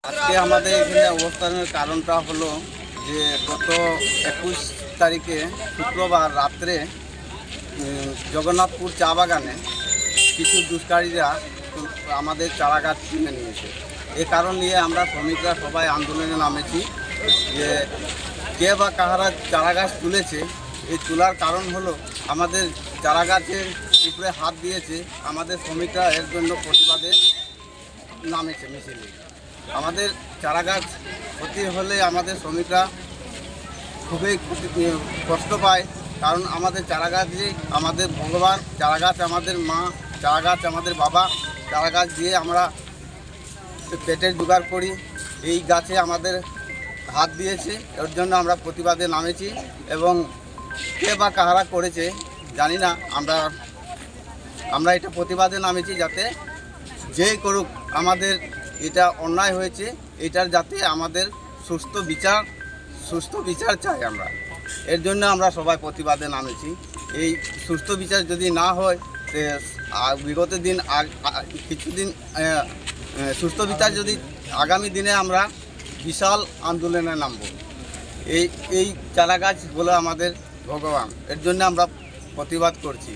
আজকে আমাদের এখানে অবস্থানের কারণটা হলো যে গত 21 তারিখে শুক্রবার রাত্রে জগন্নাথপুর চা বাগানে কিছু দুষ্কারীরা আমাদের চারা গাছ কিনে নিয়েছে। এই কারণ নিয়ে আমরা শ্রমিকরা সবাই আন্দোলনে নামেছি যে কে বা কাহারা চারা গাছ তুলেছে। এই তোলার কারণ হলো আমাদের চারা গাছের উপরে হাত দিয়েছে, আমাদের শ্রমিকরা এর জন্য প্রতিবাদে নামেছে মিছিলে। আমাদের চারা গাছ ক্ষতি হলে আমাদের শ্রমিকরা খুবই কষ্ট পায়, কারণ আমাদের চারা গাছ যে আমাদের ভগবান, চারা গাছ আমাদের মা, চারা গাছ আমাদের বাবা। চারা গাছ দিয়ে আমরা পেটের জোগাড় করি, এই গাছে আমাদের হাত দিয়েছে, এর জন্য আমরা প্রতিবাদে নামেছি। এবং কে বা কাহারা করেছে জানি না, আমরা এটা প্রতিবাদে নামেছি যাতে যেই করুক আমাদের এটা অন্যায় হয়েছে, এটার যাতে আমাদের সুস্থ বিচার চাই আমরা। এর জন্য আমরা সবাই প্রতিবাদে নামেছি। এই সুস্থ বিচার যদি না হয়, বিগত দিন কিছুদিন সুস্থ বিচার যদি আগামী দিনে আমরা বিশাল আন্দোলনে নামব। এই চারা গাছ হলো আমাদের ভগবান, এর জন্য আমরা প্রতিবাদ করছি।